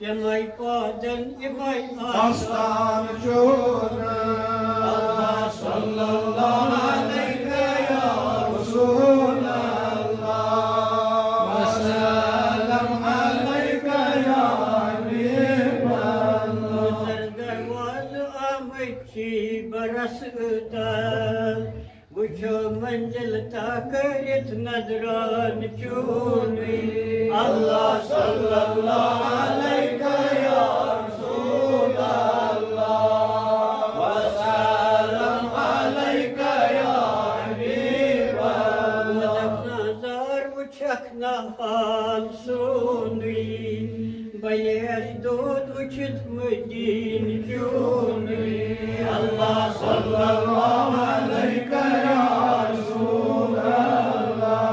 Yemay padan yemay aslan çorna. Allah sallallahu aleyhi ya Resulallah. Ve selam aleyke ya Habiballah. Darvazı ametçi baras utan. Buçu menzil takrit nadran çuni. Allah sallallahu aleyke ya Resulallah. Ve selam aleyke ya Habiballah. Nazar uçak nahal suni. Bayez dod uçit müdin cuni. Allah sallallahu aleyke ya Resulallah.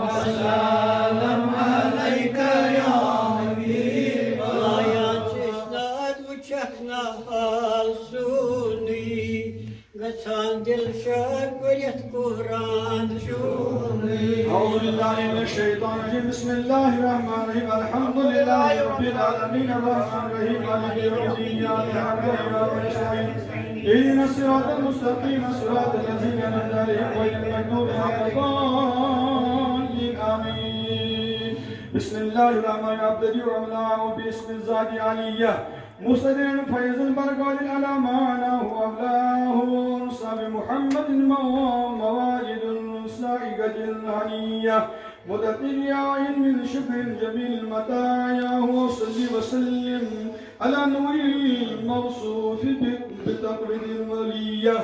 Ve selam aleyke ya Habiballah. Ayan çeşnat uçak nahal suni. Gaçan dilşad bayet Kur'an şuni. أعوذ بالله من الشيطان الرجيم بسم الله الرحمن الرحيم الحمد لله رب العالمين الرحمن الرحيم مالك يوم الدين إياك نعبد وإياك نستعين اهدنا الصراط المستقيم صراط الذين أنعمت عليهم غير المغضوب عليهم ولا الضالين آمين بسم الله الرحمن الرحيم أبتدئ وأبلغ باسم الذات العلية مستدير فيض البركات على معناه وأبلاه صاب محمد موائد سائقة الهنية متتبع من شكر جميل المتايا وصلي وسلم على نور الموصوف بتقرد الولية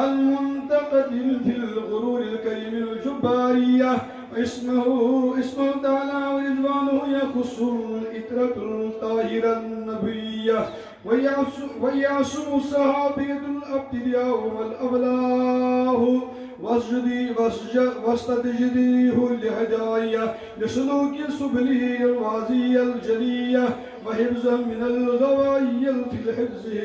المنتقد في الغرور الكريم الجبارية اسمه تعالى ورضوانه يخص الإترة الطاهرة النبوية ويعصم الصحابية الأبتداء والأبلاه واستجديه لهدايا لسلوك سبله الرازية الجلية وحفظا من الغوايا في حفظه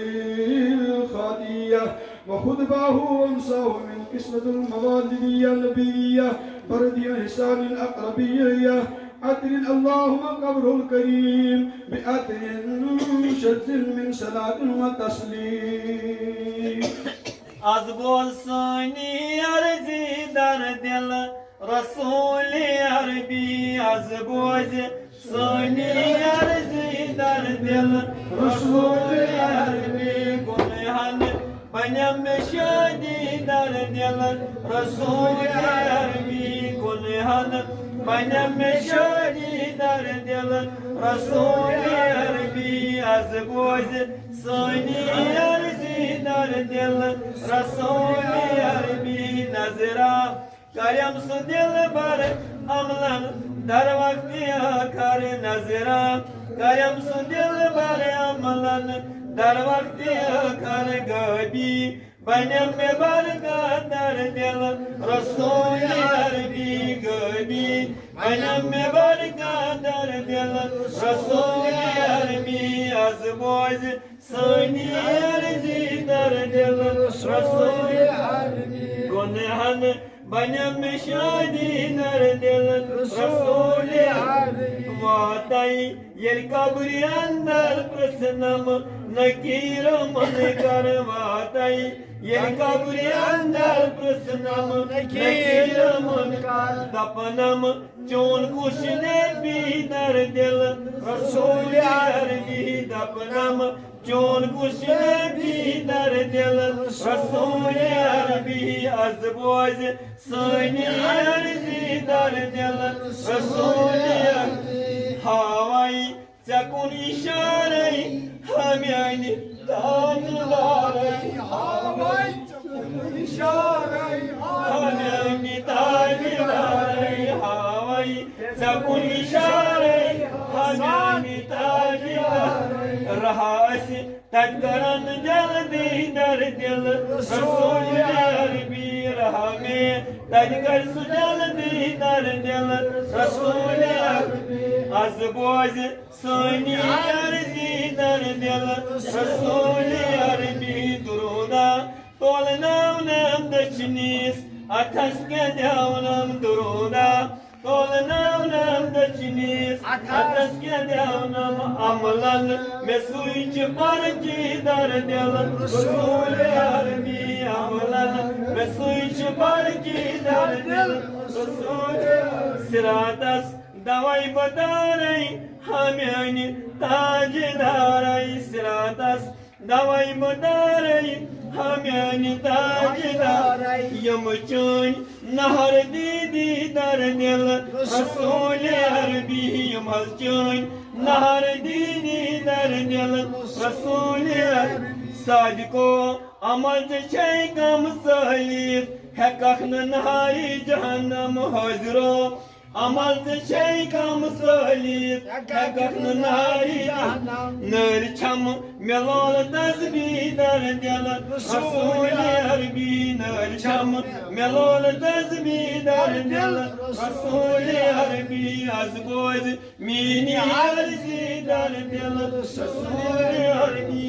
الخاتية وخطباه وانساه من قسمة الموالدية النبية بردي حسان الأقربية عطر اللهم قبره الكريم بأتر شد من صلاة وتسليم Az bolsuni arzi dar dil Rasul-i Arbi az bolsuni arzi dar dil Rasul-i Arbi Gunhan Banyam şadi dar dil Rasul-i Arbi Gunhan Banyam şadi dar dil Rasul-i Arbi az bolsuni arzi dar dil Rasul-i Arbi nazira Karyam su dil bar amlan dar vakti akar nazira Karyam su dil bar amlan dar vakti akar gabi Benim me barga dar dil Rasul-i Arbi gabi Benim me barga dar dil Rasul-i Arbi az boz Sani arzi dar dil Rasul-i Arbi Gunhan benim şadi dar dil Rasul-i Arbi Vatay yer kabri andar prasnam Nakiram kar vatay yer kabri andar prasnam Nakiram kar Dapanam chon kushne bi dar dil Rasul-i Arbi Dapanam chon kushne bi dar dil Rasul-i Arbi az boz sani arzi dar dil Rasul-i Arbi havai sakun işarey hamyani tanlarey havai sakun işarey hamyani tanlarey havai sakun işarey hamyani tanlarey rahasi tadkaran jaldi dar dil Rasul-i Arbi rahame tadkar su jaldi dar dil Rasul-i Arbi az boz sani arzi dar dil Rasul-i Arbi duruda tolnavnam dachnis atas ke devnam duruda Tolunam dachnis, atas ke devanam amalan, mesuich parki dar devan, Rasul Arbi amalan, mesuich parki dar devan, Rasul Siratas davai badarai, hamyani tajdarai Siratas davai badarai, hamyani tajdarai Yamuchun nahar didi dar dil, Rasul Arbi yamchun nahar didi dar dil, Rasul Arbi Sadiko amal chay kam salit, hekakn nahari jahannam hazro. Amal chay kam salit, hekakn nahari jahannam. Nar cham melol tasbi dar dil, Rasul Arbi nar cham melol tasbi dar dil, Rasul Arbi azboz mini arzi dar dil, Rasul Arbi.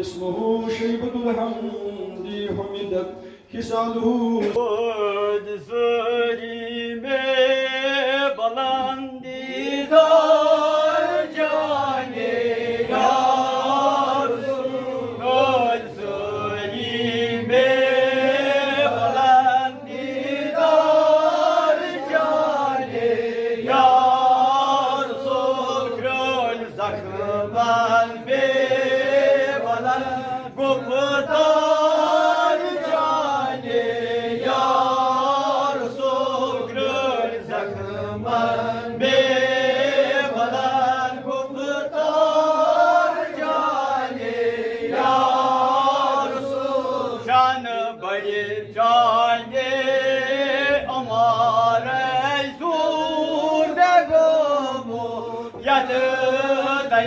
اسمه شيبة الحمد حمدت خصاله خود frame بلندی دار جانی یار خود frame بلندی دار جانی یار سکران زخمان به بلند گفتار جانی یار سکران زخمان به بلند گفتار جانی یار سکران بری جانی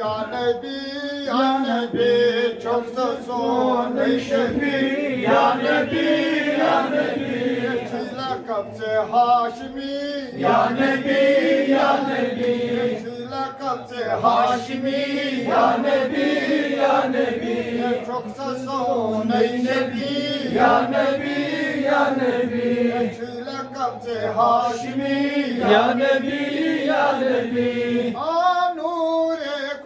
Ya Nebi, Ya Nebi, çok sazon ey şefi ya Nebi ya Nebi lakab se Haşimi ya Nebi ya Nebi lakab se Haşimi ya Nebi ya Nebi çok sazon ey Nebi ya Nebi ya Nebi lakab se Haşimi ya Nebi ya Nebi Nure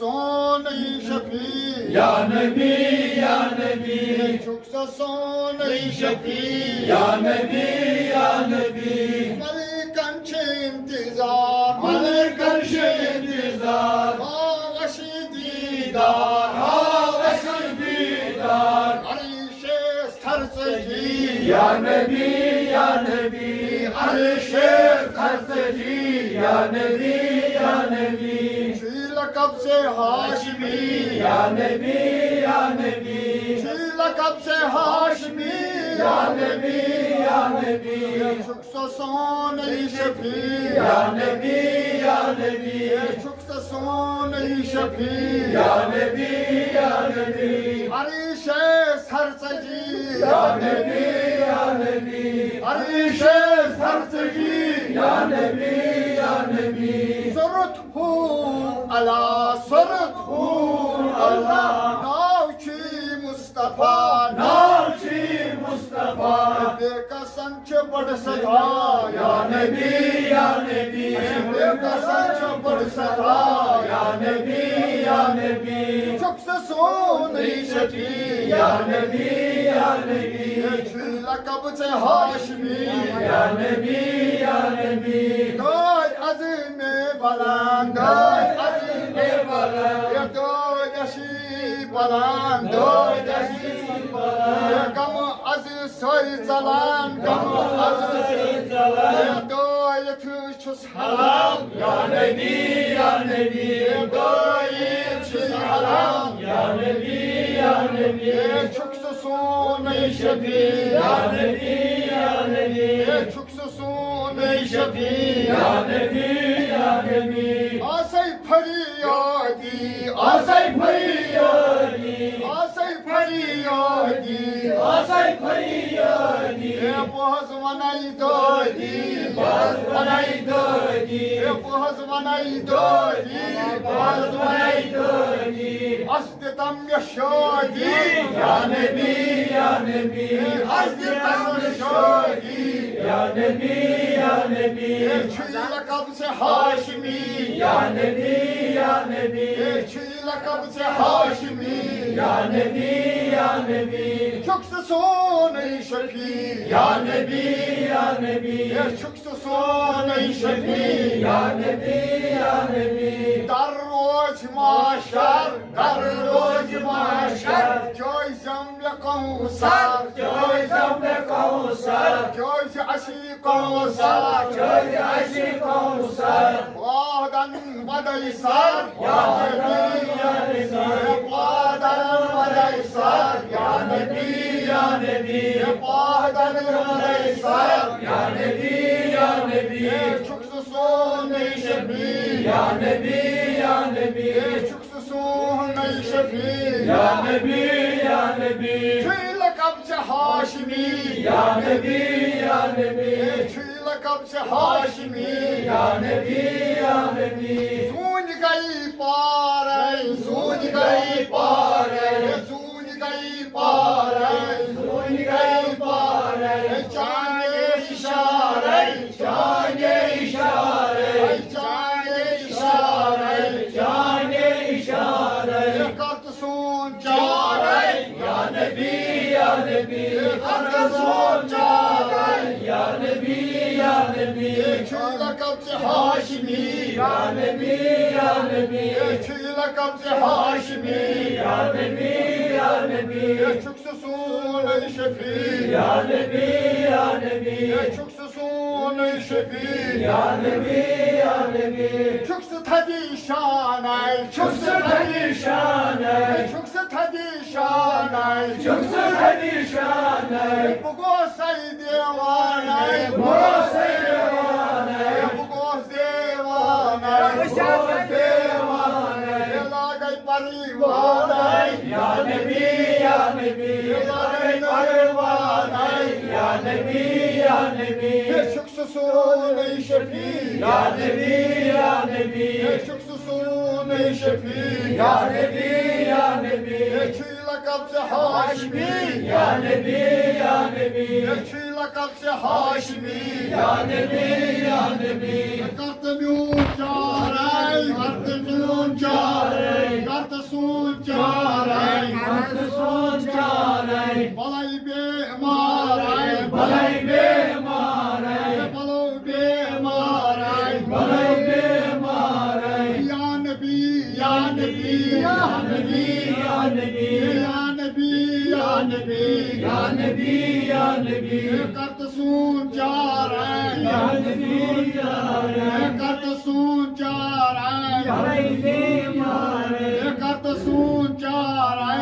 son ey şefi ya Nebi ya Nebi çoksa son ey şefi ya Nebi ya Nebi malikan intizar malikan intizar ağaşı didar ağaşı didar arşe sarsıcı ya Nebi ya Nebi arşe sarsıcı ya Nebi ya Nebi lakab se Haşimi ya Nebi ya Nebi lakab se Haşimi ya Nebi ya Nebi çoksa son ey şefi ya Nebi ya Nebi çoksa son ey şefi ya Nebi ya Nebi arşe sarsıcı ya Nebi ya Nebi arşe sarsıcı ya Nebi ya Nebi soruthu ala soruthu Allah Navçi Mustafa Navçi Mustafa Deka sanche bad sada ya Nebi ya Nebi Deka sanche bad sada ya Nebi ya Nebi Çoksa son ey şefi ya Nebi ya Nebi lakab se Haşimi ya Nebi ya Nebi Doy azime balan doy azime balan ya doy yaşı balan doy yaşı balan ya kamu aziz soy zalan kamu aziz soy zalan ya doy yatışus haram ya Nebi ya Nebi doy yatışus haram ya Nebi ya Nebi çoksa son ey şefi ya Nebi ya Nebi çoksa son ey şefi ya Nebi ya Nebi asay feryadi asay feryadi asay feryadi asay feryadi boğaz vanay dodi boğaz vanay dodi boğaz vanay dodi boğaz vanay dodi aslı tam yaşadi ya Nebi ya Nebi aslı tam yaşadi ya Nebi ya Nebi lakab se Haşimi ya Nebi ya Nebi lakab se Haşimi ya Nebi ya Nebi çoksa son ey şefi ya Nebi ya Nebi çoksa son ey şefi ya Nebi ya Nebi darroz maşar joy zamle kavsar joy zamle kavsar joy aşık kavsar joy aşık kavsar Bağdan vadaysar ya Nebi ya Nebi Bağdan vadaysar ya Nebi ya Nebi Bağdan vadaysar ya Nebi ya Nebi çoksa son ey şefi ya Nebi ya Nebi çoksa son ey şefi ya Nebi ya Nebi lakab se Haşimi ya Nebi ya Nebi lakab se Haşimi ya Nebi ya Nebi Zuni gayı pare zuni gayı pare zuni gayı pare zuni gayı pare çane işare çane işare çane işare çane işare kartsun çare ya Nebi ya Nebi kartsun çare ya Nebi ya Nebi lakab se Haşimi ya Nebi ya Nebi lakab se Haşimi ya Nebi ya Nebi نبي شكسسون شفيع يا نبي يا نبي شكسسون شفيع يا نبي يا نبي شكس تدي شاناي شكس هدي شانك شكس تدي شاناي شكس هدي شانك بقوس ديواناي بوس ديوانك بقوس ديواناي بوس ديوانك لاغي پریواناي يا نبي يا نبي لاغي پریواناي يا نبي يا نبي شكسسون شفيع يا نبي يا نبي شكسسون شفيع يا نبي يا نبي لقب هاشمي يا نبي يا نبي لقب هاشمي يا نبي يا نبي قرطمون جاري قرطمون جاري قرطسون جاري قرطسون جاري بلاي بماري بلاي بماري بلو بماري بلاي بماري يا نبي يا نبي يا نبي يا نبي يا نبي يا نبي يا نبي يا نبي قرطسون جاري يا نبي يا قرطسون جاري بلاي بماري قرطسون جاري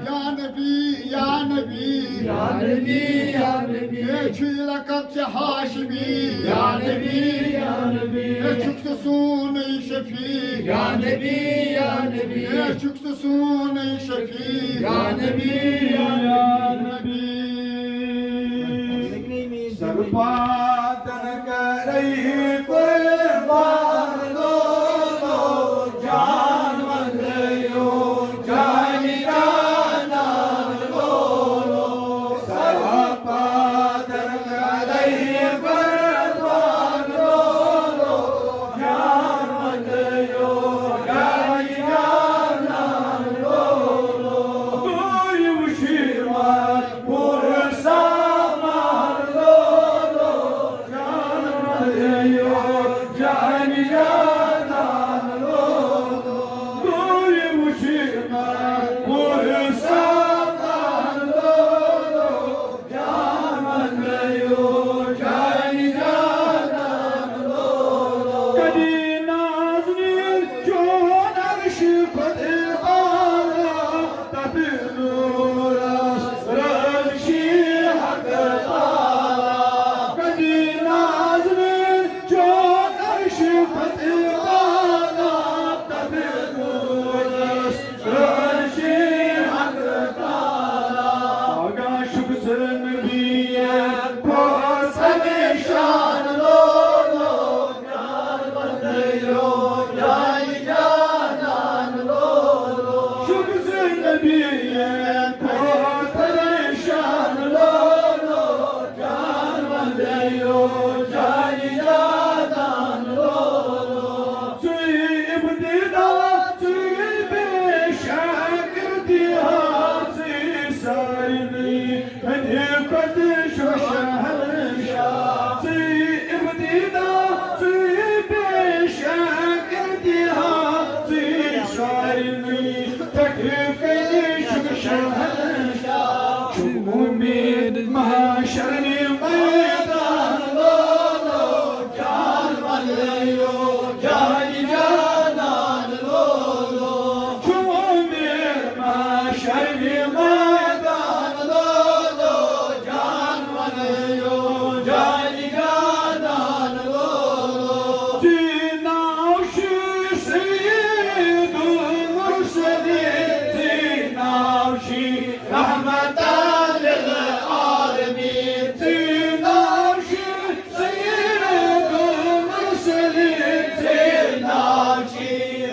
يا نبي يا نبي يا نبي يا نبي لقب هاشمي يا نبي يا نبي شكسسون شفيع يا نبي يا نبي شكسسون شفيع يا نبي يا نبي سرپاتن کرئی قربان دو جان مندیو جانی جانا بولو سرپاتن کرئی قربان دو جان مندیو جانی جانا بولو کوئی مشیمت پرسا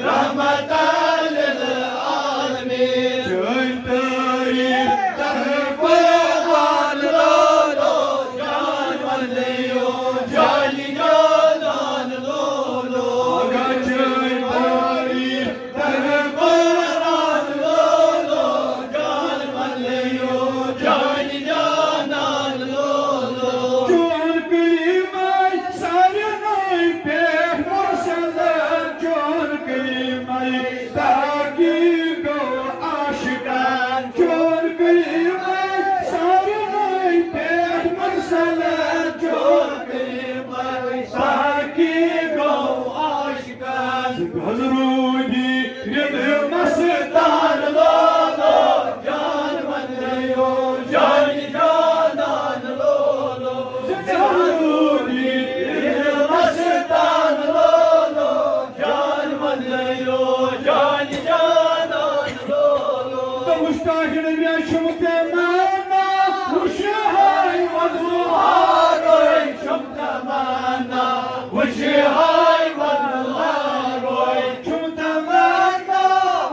رحمة للعالمين مشتاق نبي شمت منا وشهاي والهاروي شمت منا وشهاي والهاروي شمت منا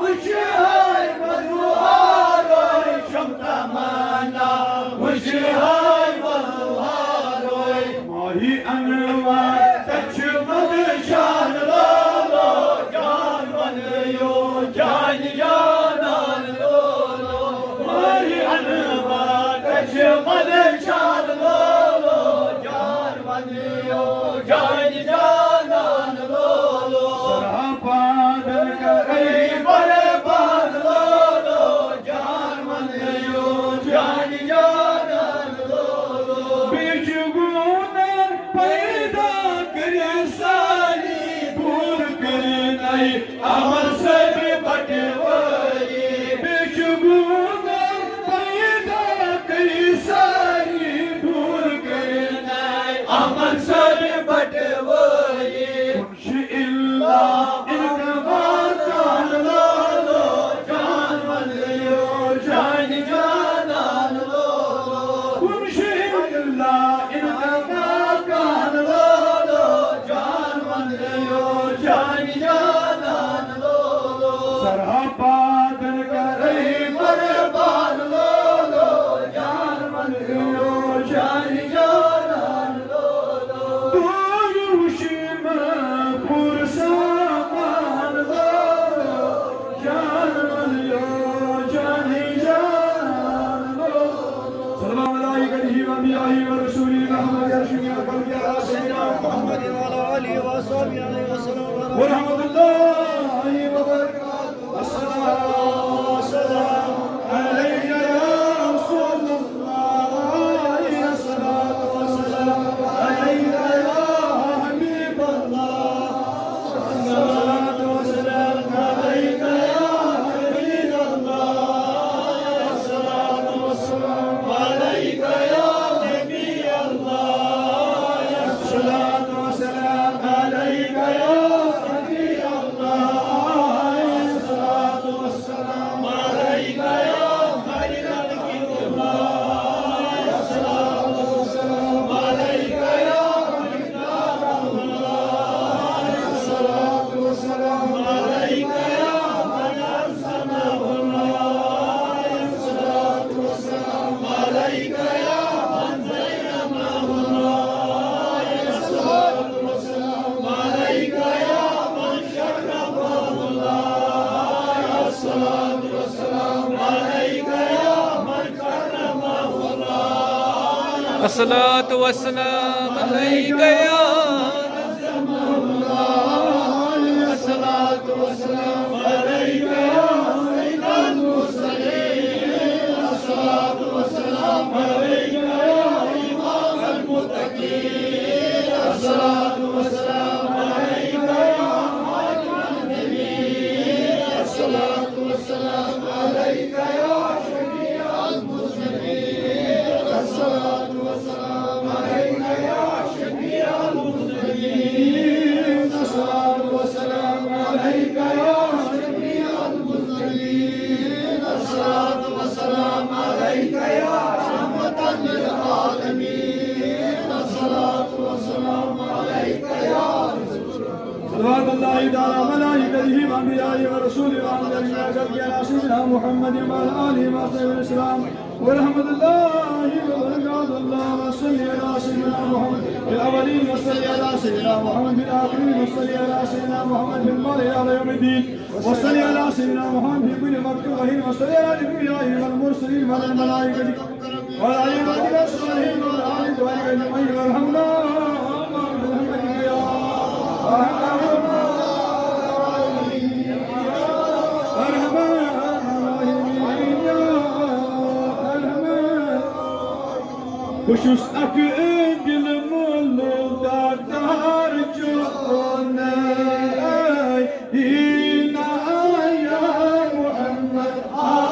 وشهاي والهاروي شمت منا وشهاي والهاروي ما هي انوار تشمد شان لولو جان وليو جان جان لولو ما هي انوار تشمد شان لولو جان وليو جان جان لولو سرابان كريم بربان لولو جان وليو جان جان لولو بيجونا پیدا کرے ساری بھول کرنائی عمل سے بھی بٹوائی بچگونا پیدا کرے ساری بھول کرنائی عمل سے بھی بٹوائی خمش اللہ انتبار جان لولو جان ولیو جان جانان لولو خمش اللہ انتبار جان لولو جان ولیو جان جانان لولو سرحبادن کرے بربان لولو جان ولیو جان جانان لولو دوشم پرسامان لولو جان ولیو جان جانان لولو سلام علیکہ وانبیاء ورسول محمد ارشد القلب یا سیدنا محمد وعلى آله وصحبه عليه وسلم ورحمة الله وبركاته السلام عليك يا رسول الله الصلاة والسلام عليك يا حبيب الله الصلاة والسلام عليك يا حبيب الله الصلاة والسلام عليك يا نبي الله الصلاة والسلام عليك يا نبي الله الصلاة والسلام عليك يا خير خلق الله الصلاة والسلام عليك يا مختار الله الصلاة والسلام عليك يا من أرسله الله الصلاة والسلام عليك يا من زينه الله الصلاة والسلام عليك يا من شرفه الله الصلاة والسلام عليك يا من كرمه الله الصلاة والسلام عليك يا الصلاة والسلام عليك يا سيد المرسلين الصلاة والسلام عليك يا إمام المتقين الصلاة والسلام عليك يا خاتم النبيين الصلاة والسلام عليك يا شفيع المسلمين الصلاة والسلام عليك يا شفيع المسلمين الصلاة والسلام عليك يا شفيع المسلمين الصلاة والسلام عليك يا رحمة للعالمين الصلاة والسلام عليك يا صلوات الله تعالى ملائكته وانبيائه ورسوله وعلى سيدنا محمد وعلى اله وصحبه الاسلام ورحمة الله وبركاته. اللهم صل على سيدنا محمد في الاولين وصل على سيدنا محمد في الاخرين وصل على سيدنا محمد في المال على يوم الدين وصل على سيدنا محمد في كل وقت وحين وصل على الانبياء والمرسلين وعلى الملائكة وعلى عبادك الصالحين وعلى آل طائفة اجمعين وارحمنا برحمتك يا ارحم Kuşus akı dilim oldu dardar cünney İnaya Muhammed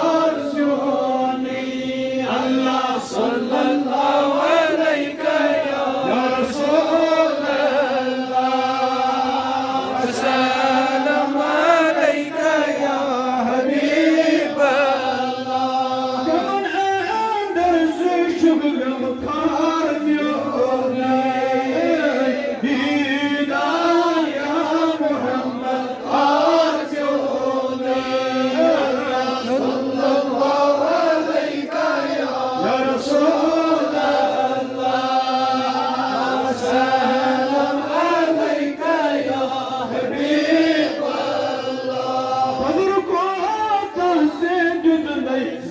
arsuni Allah sallallahu aleyke ya Resulallah Selam aleyke ya Habiballah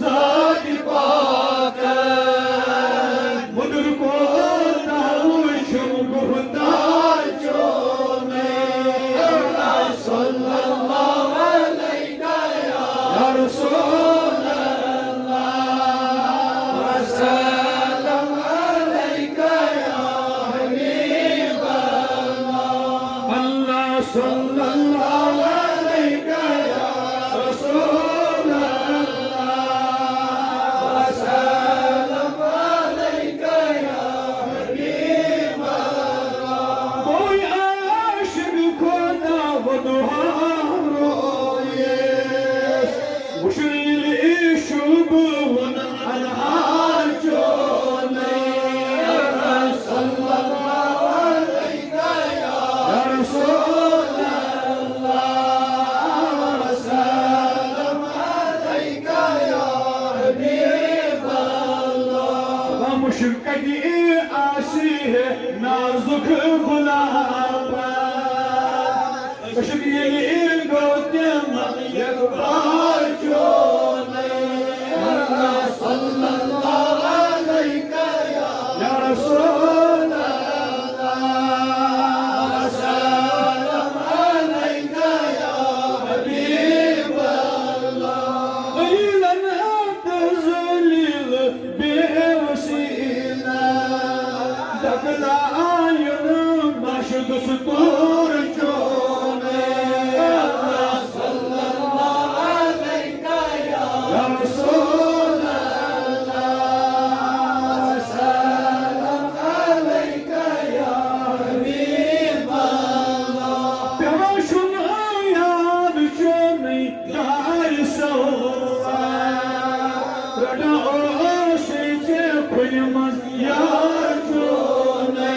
ذات پاک مدر کو داوش گفتار چونے صلی اللہ علیہ یا رسول اللہ وسلم علیک یا حبیب اللہ اللہ صلی اللہ علیہ یا رسول اللہ وسلم علیک یا حبیب اللہ کوئی عاشق کو نہ ودہا روئے مشریل شب انہار چونے صلی اللہ علیہ یا رسول اللہ وسلم علیک یا حبیب اللہ مشکلی آسی ہے نازک غلام مشکلی گوتم یک بار چونے صلی اللہ علیہ یا رسول اللہ وسلم علیک یا حبیب اللہ قلیلا تزلیل بوسیلہ دکلا آئین مشد سطور چونے صلی اللہ علیہ یا رسول اللہ وسلم علیک یا حبیب اللہ پیاشن آیاد چونی دار سوا رڈا آسی چے کنمز یار چونے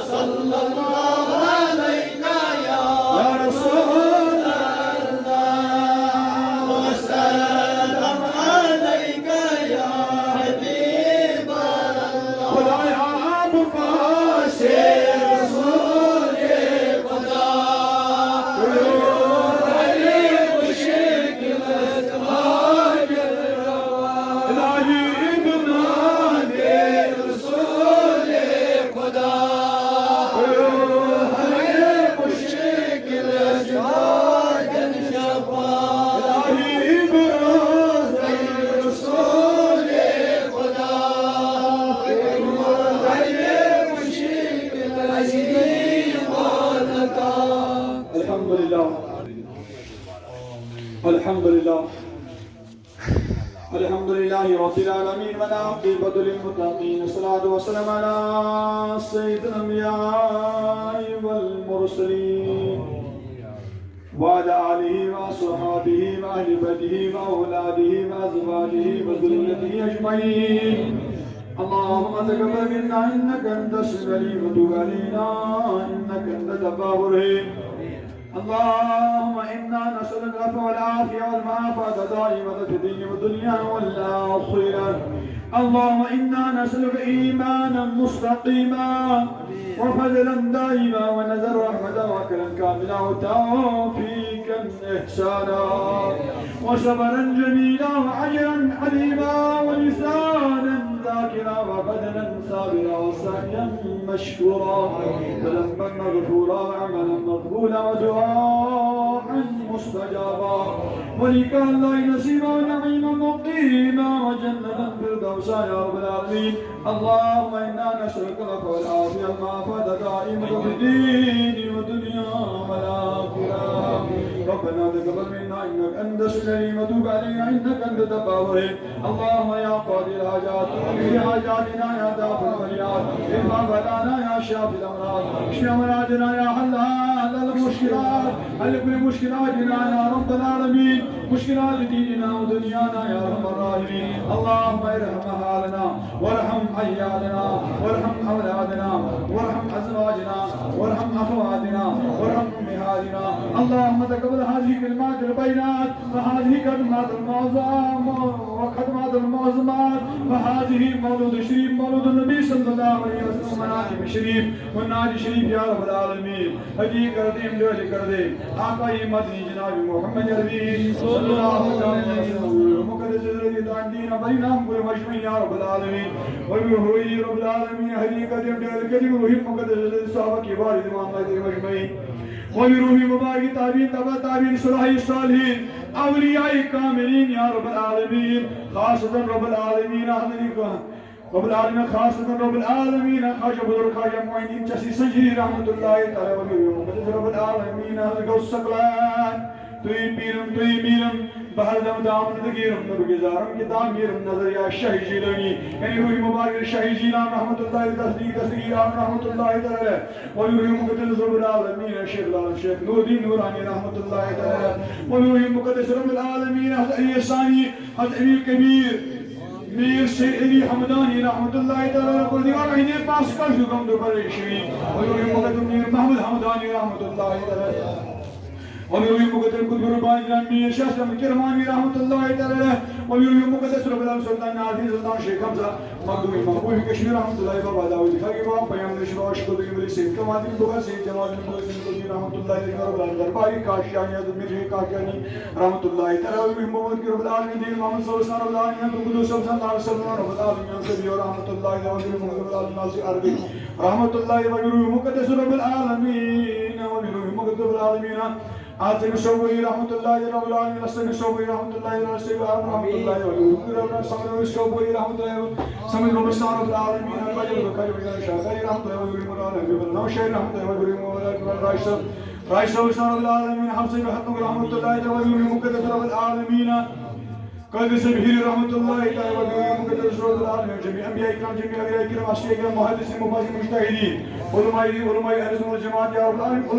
صلی اللہ علیہ یا رسول اللہ وسلم علیک یا حبیب اللہ خدایا آپ پاس رسول خدا علی مشکل حاجت روا الہی ابنان رسول خدا علی مشکل حاجت شفا الہی ابراز رسول خدا علی مشکل الحمد لله الحمد لله الحمد لله رب العالمين والعاقبة للمتقين الصلاة والسلام على سيد الأنبياء والمرسلين وعلى آله وصحبه وأهل بيته وأولاده وأزواجه وذريته أجمعين اللهم تقبل منا إنك أنت السميع العليم وتب علينا إنك أنت التواب الرحيم اللهم إنا نسألك العفو والعافية والمعافاة دائمة في الدين والدنيا والآخرة اللهم إنا نسألك إيمانا مستقيما وفضلا دائما ونزل رحمة وكرا كاملا وتوفيقا إحسانا وصبرا جميلا وأجرا حليما ولسانا ذاكرا وبدنا صابرا وسعيا مشكورا وذنبا مغفورا وعملا مقبولا ودعاء مستجابا ولكان الله نصيبا ونعيما مقيما وجنة فردوسا يا رب العالمين اللهم إنا نسألك العفو والعافية والمعافاة دائمة في الدين والدنيا والآخرة ربنا تقبل منا إنك أنت السميع العليم وتب علينا إنك أنت التواب الرحيم اللهم يا قاضي الحاجات في حاجاتنا يا دافع الفريات ارفع بلانا يا شافي الأمراض اشف أمراضنا يا حلال المشكلات حل كل مشكلاتنا يا رب العالمين مشكلات ديننا ودنيانا يا رب الراحمين اللهم ارحم حالنا وارحم عيالنا وارحم أولادنا وارحم أزواجنا وارحم أخواتنا وارحم أمهاتنا اللهم تقبل هذه كلمات البينات وهذه كلمات المعظم وخدمات المعظمات وهذه مولود الشريف مولود النبي صلى الله عليه وسلم مناجم الشريف والناجي الشريف يا رب العالمين هدي كرديم لولي كرديم آقا مدني جناب محمد النبي صلى الله عليه وسلم والشيطان دينا بينهم كل مجمع يا رب العالمين وبروحه رب العالمين هدي قدم الكريم وروح المقدس الصحابة كبار الإمام الله مجمعين وبروح مبارك تابعين تبع تابعين صلاح الصالحين أولياء كاملين يا رب العالمين خاصة رب العالمين رب العالمين خاصة رب العالمين خاجة بدر خاجة معينين جسي سجري رحمة الله تعالى وبروح رب العالمين هذا السقلان تيميرم بحر دم دام ندگیرم نبگزارم که دامیرم نظر یا شهی جیلانی یعنی روحی مبارک شهی جیلان رحمت الله تصدیقیان رحمت الله تعالی و روحی مقدس رب العالمین شیخ العالم شیخ نودی نورانی رحمت الله تعالی و روحی مقدس رب العالمین حضرت علی ثانی حضرت امیر کبیر میر سیدی حمدانی رحمت الله تعالی کو دیوار ہنے پاس کا شکم دو بڑے شوی و روحی مقدس میر محمد حمدانی رحمت الله تعالی ويروي مقدس القدر الباني شاشة من كرماني رحمة الله تعالى ويروي مقدس رب العالمين سلطان عزيز سلطان شيخ حمزة مقدومي مقبول في كشمير رحمة الله بابا داود خاكي باب بيان الشباب اشكو دي ملي سيد كمادي بوغا سيد جمال المقدس رحمة الله تعالى رب العالمين درباري كاشياني ادميري كاشياني رحمة الله تعالى ويروي مقدس رب العالمين دين محمد صلى الله عليه وسلم القدوس صلى الله عليه وسلم رب العالمين سبي رحمة الله ويروي مقدس رب العالمين ناصر عربي رحمة الله ويروي مقدس رب العالمين ويروي مقدس رب العالمين آتنا سوي رحمة الله رب العالمين نستغفر سوي رحمة الله نستغفر رحمة الله ورحمة الله سوي رحمة الله سمي رب رب العالمين البجر بكر بكر شاكر رحمة الله ورحمة الله نوشي رحمة الله ورحمة الله رايس رب العالمين حمصي رحمة الله ورحمة مقدس رب العالمين قد سبحانه رحمة الله تعالى وبركاته مقدس رب العالمين جميع أنبياء الكرام جميع أولياء الكرام أشياء الكرام محدثين مفسرين مجتهدين علماء أهل السنة والجماعة يا رب العالمين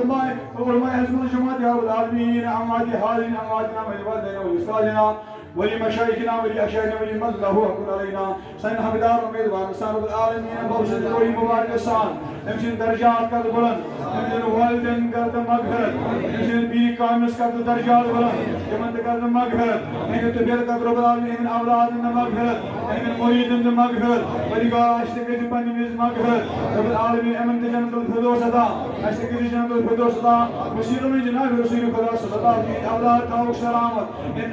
علماء أهل السنة والجماعة يا رب العالمين أموات حالنا أمواتنا ولوالدينا ولأستاذنا ولمشايخنا ولأشياخنا ولمن له حق علينا سنحمد رب رب العالمين بوسط روحي مبارك السان امشن درجات قد بلند امشن والدين قد مغفرت امشن بي كامس قد درجات بلند جمن قد مغفرت امشن تبير قد رب العالمين من اولادنا مغفرت امشن مريدنا مغفرت ولقاء اشتكي بني مغفرت رب العالمين امن جنة الفردوس دا اشتكي جنة الفردوس دا مسير من جناب رسول الله صلى الله عليه وسلم اولاد توك سلامت ان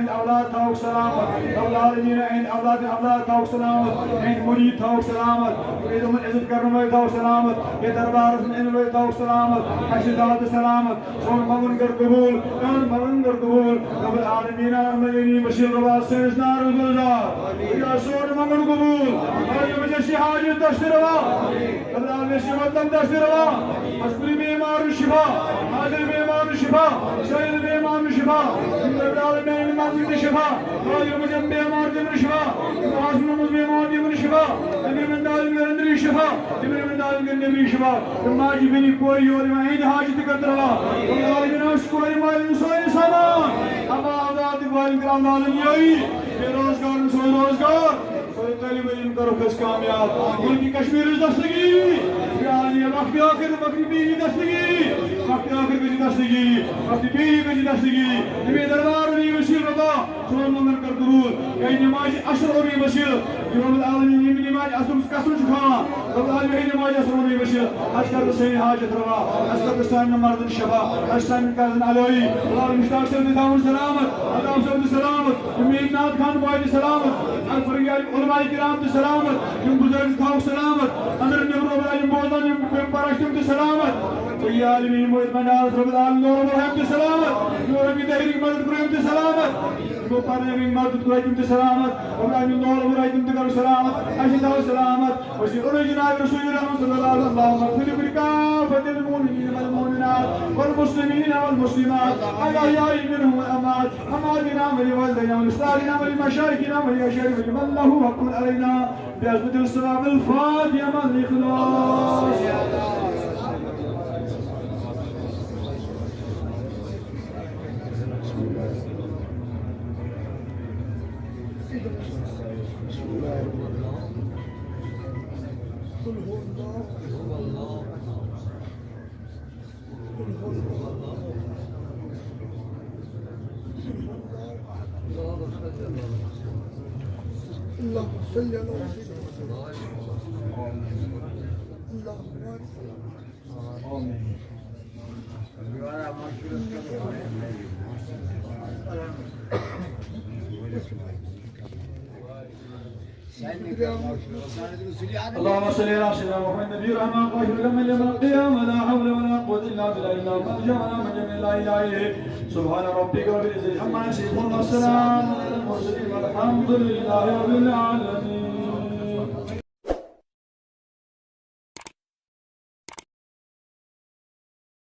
اولاد توك سلامت اولادنا ان اولاد توك سلامت ان مريد توك سلامت اذا من عزت كرم توك سلامت يا دربار من ان توك سلامت حشدات سلامت صون مغن قر قبول ان مغن قر قبول رب العالمين امني بشير رب سيدنا نار الغزار يا صون مغن قبول يا مجشي حاجه تشروا رب العالمين شفاء تشروا حسبي بيمار الشفاء حاضر بيمار الشفاء سيد بيمار الشفاء رب العالمين ما في شفاء حاضر مجم بيمار الشفاء حاضر بيمار الشفاء امر من دال من الشفاء امر من دال من الشفاء ما جبني کوئی اور میں عید حاجت کرتا رہا اللہ بنا اس کوئی مال سوئے سامان اما آزاد اقبال کرام عالم یہی بے روزگار سوئے روزگار کوئی طالب علم کرو کس کامیاب ملکی کشمیر دستگی یعنی وقت آخر مغربی دستگی وقت آخر کی دستگی وقت بیوی کی دستگی نمی دربار نی وسیل رضا سوال ممن کر قبول کئی نماز عصر اور وسیل رب العالمین یہ نماز عصر قسم چکھا رب العالمین نماز عصر اور وسیل اشکر سین حاجت روا اشکر سین مرد الشفاء اشکر کازن علی اللہ مشتاق سے نظام سلامت ادم سے سلامت امید نات خان بھائی سلامت الفریاد علماء کرام سلامت یم بزرگ تھا سلامت امر نور رب العالمین بوزن پراشتم سلامت ويا عالمين موت منال رب العالمين نور ورحمة سلامت نور أبي دهري مدد كريم سلامت نور قرنين مدد كريم سلامت ومن نور ورحمة كريم سلامت أشهد سلامت وسير جناب رسول الله صلى الله عليه وسلم اللهم اغفر لكافة المؤمنين والمؤمنات والمسلمين والمسلمات الأحياء منهم والأموات أمواتنا ولوالدينا ولأستاذنا ولمشايخنا ولأشياخنا ولمن له حق علينا بأثبت الصلاة الفاتحة من الإخلاص اللهم صل على سيدنا اللهم اللهم صل على سيدنا محمد النبي الرحمن قائل لمن يوم القيامة لا حول ولا قوة إلا بالله إلا من جمعنا من جميع لا إله إلا سبحان ربك رب العزة عما يصفون والسلام على المرسلين والحمد لله رب العالمين.